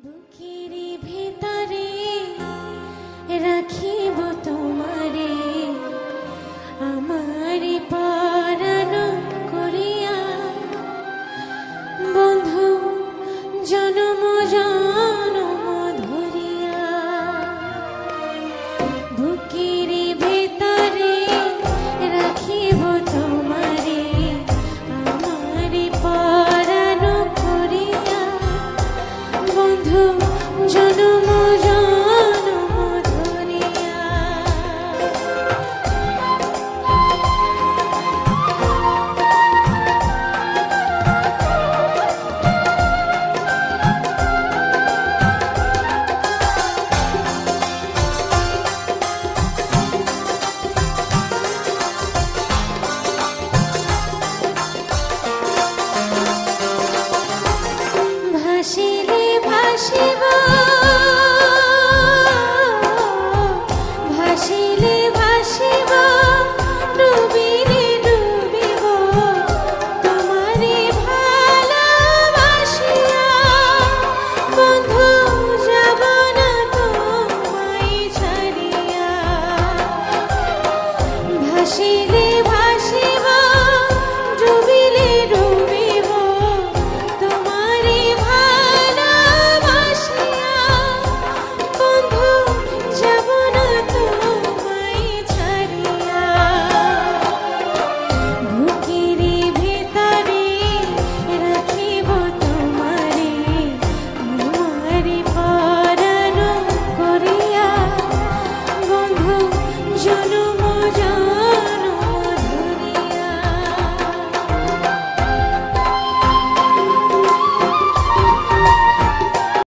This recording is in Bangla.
বুকের ভিতরে রাখিব তোমারে, আমার পরাণ করিয়া বন্ধু জনম জনম ধরিয়া। বুকের ভিতরে রাখিব তোমারে, আমার পরাণ করিয়া বন্ধু জনম জনম ধরিয়া। ভাসিলে ভাসিব